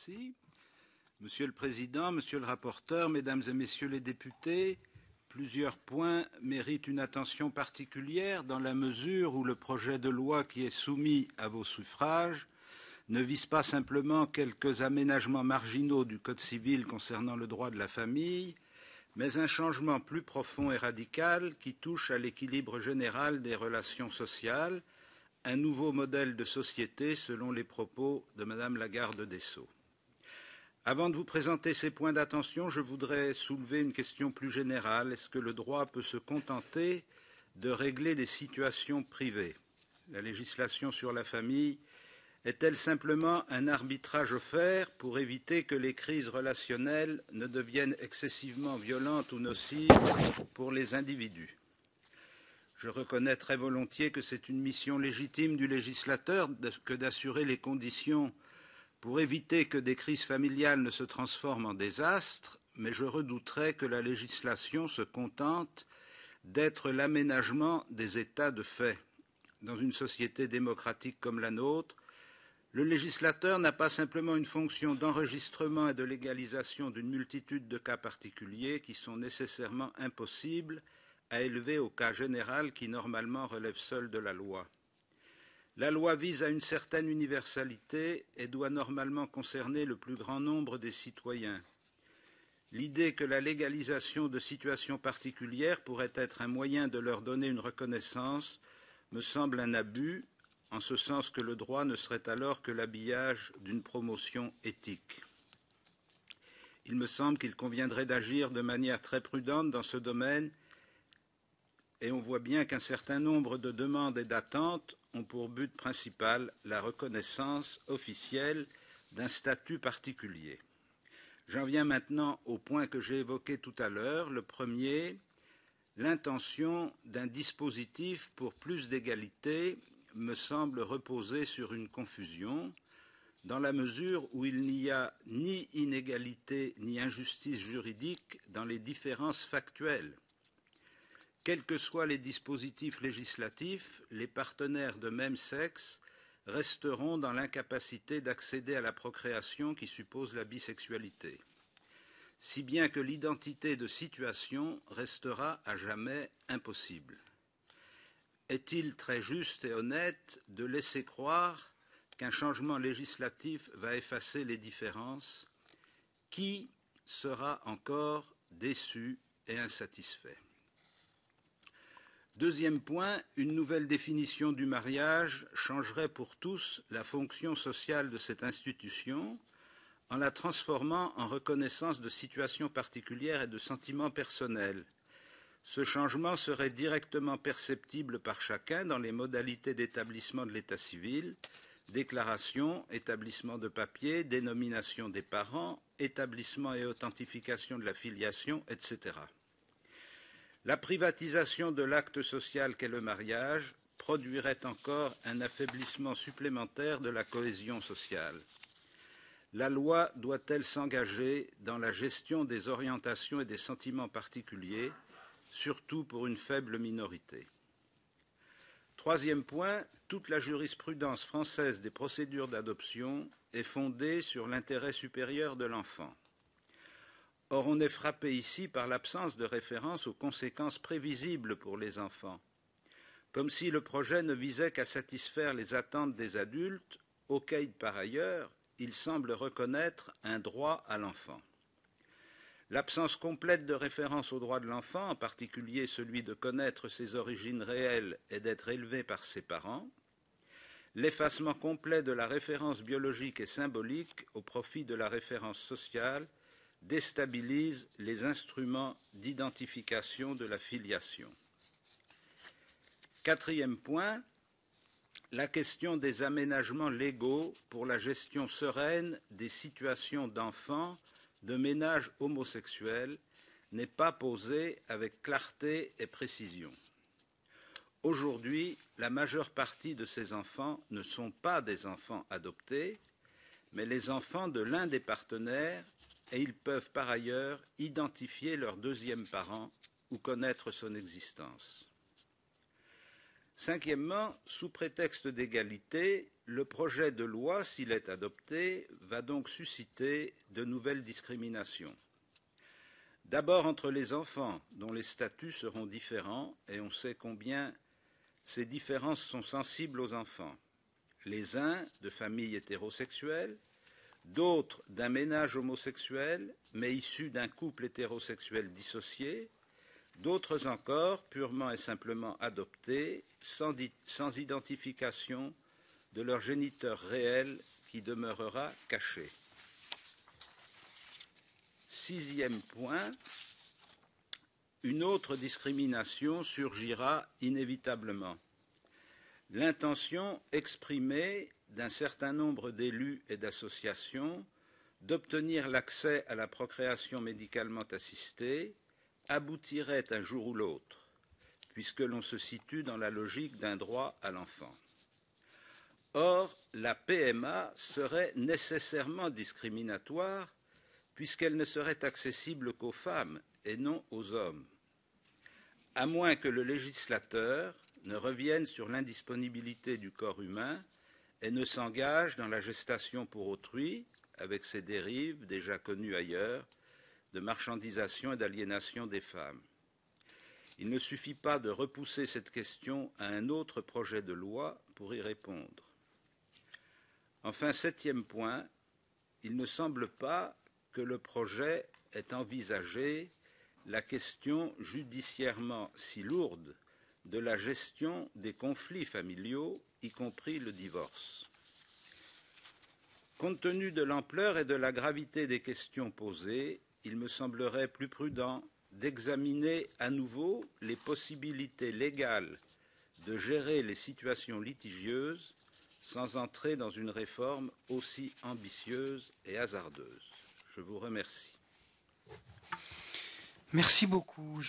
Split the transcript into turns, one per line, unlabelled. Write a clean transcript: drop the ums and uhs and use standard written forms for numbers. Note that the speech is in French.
Merci. Monsieur le Président, Monsieur le rapporteur, Mesdames et Messieurs les députés, plusieurs points méritent une attention particulière dans la mesure où le projet de loi qui est soumis à vos suffrages ne vise pas simplement quelques aménagements marginaux du Code civil concernant le droit de la famille, mais un changement plus profond et radical qui touche à l'équilibre général des relations sociales, un nouveau modèle de société selon les propos de Madame la garde des Sceaux. Avant de vous présenter ces points d'attention, je voudrais soulever une question plus générale. Est-ce que le droit peut se contenter de régler des situations privées? La législation sur la famille est-elle simplement un arbitrage offert pour éviter que les crises relationnelles ne deviennent excessivement violentes ou nocives pour les individus? Je reconnais très volontiers que c'est une mission légitime du législateur que d'assurer les conditions pour éviter que des crises familiales ne se transforment en désastres, mais je redouterais que la législation se contente d'être l'aménagement des états de fait. Dans une société démocratique comme la nôtre, le législateur n'a pas simplement une fonction d'enregistrement et de légalisation d'une multitude de cas particuliers qui sont nécessairement impossibles à élever au cas général qui normalement relève seul de la loi. La loi vise à une certaine universalité et doit normalement concerner le plus grand nombre des citoyens. L'idée que la légalisation de situations particulières pourrait être un moyen de leur donner une reconnaissance me semble un abus, en ce sens que le droit ne serait alors que l'habillage d'une promotion éthique. Il me semble qu'il conviendrait d'agir de manière très prudente dans ce domaine, et on voit bien qu'un certain nombre de demandes et d'attentes ont pour but principal la reconnaissance officielle d'un statut particulier. J'en viens maintenant au point que j'ai évoqué tout à l'heure. Le premier, l'intention d'un dispositif pour plus d'égalité me semble reposer sur une confusion, dans la mesure où il n'y a ni inégalité ni injustice juridique dans les différences factuelles. Quels que soient les dispositifs législatifs, les partenaires de même sexe resteront dans l'incapacité d'accéder à la procréation qui suppose la bisexualité, si bien que l'identité de situation restera à jamais impossible. Est-il très juste et honnête de laisser croire qu'un changement législatif va effacer les différences? Qui sera encore déçu et insatisfait? Deuxième point, une nouvelle définition du mariage changerait pour tous la fonction sociale de cette institution en la transformant en reconnaissance de situations particulières et de sentiments personnels. Ce changement serait directement perceptible par chacun dans les modalités d'établissement de l'état civil, déclaration, établissement de papier, dénomination des parents, établissement et authentification de la filiation, etc. La privatisation de l'acte social qu'est le mariage produirait encore un affaiblissement supplémentaire de la cohésion sociale. La loi doit-elle s'engager dans la gestion des orientations et des sentiments particuliers, surtout pour une faible minorité? Troisième point, toute la jurisprudence française des procédures d'adoption est fondée sur l'intérêt supérieur de l'enfant. Or, on est frappé ici par l'absence de référence aux conséquences prévisibles pour les enfants, comme si le projet ne visait qu'à satisfaire les attentes des adultes, auxquels, par ailleurs, il semble reconnaître un droit à l'enfant. L'absence complète de référence aux droits de l'enfant, en particulier celui de connaître ses origines réelles et d'être élevé par ses parents, l'effacement complet de la référence biologique et symbolique au profit de la référence sociale déstabilise les instruments d'identification de la filiation. Quatrième point, la question des aménagements légaux pour la gestion sereine des situations d'enfants de ménages homosexuels n'est pas posée avec clarté et précision. Aujourd'hui, la majeure partie de ces enfants ne sont pas des enfants adoptés, mais les enfants de l'un des partenaires, et ils peuvent par ailleurs identifier leur deuxième parent ou connaître son existence. Cinquièmement, sous prétexte d'égalité, le projet de loi, s'il est adopté, va donc susciter de nouvelles discriminations. D'abord entre les enfants, dont les statuts seront différents, et on sait combien ces différences sont sensibles aux enfants. Les uns de familles hétérosexuelles, d'autres d'un ménage homosexuel, mais issus d'un couple hétérosexuel dissocié, d'autres encore purement et simplement adoptés, sans identification de leur géniteur réel qui demeurera caché. Sixième point, une autre discrimination surgira inévitablement. L'intention exprimée d'un certain nombre d'élus et d'associations d'obtenir l'accès à la procréation médicalement assistée aboutirait un jour ou l'autre, puisque l'on se situe dans la logique d'un droit à l'enfant. Or, la PMA serait nécessairement discriminatoire, puisqu'elle ne serait accessible qu'aux femmes et non aux hommes, à moins que le législateur ne revienne sur l'indisponibilité du corps humain et ne s'engage dans la gestation pour autrui, avec ses dérives déjà connues ailleurs, de marchandisation et d'aliénation des femmes. Il ne suffit pas de repousser cette question à un autre projet de loi pour y répondre. Enfin, septième point, il ne semble pas que le projet ait envisagé la question judiciairement si lourde de la gestion des conflits familiaux, y compris le divorce. Compte tenu de l'ampleur et de la gravité des questions posées, il me semblerait plus prudent d'examiner à nouveau les possibilités légales de gérer les situations litigieuses sans entrer dans une réforme aussi ambitieuse et hasardeuse. Je vous remercie.
Merci beaucoup.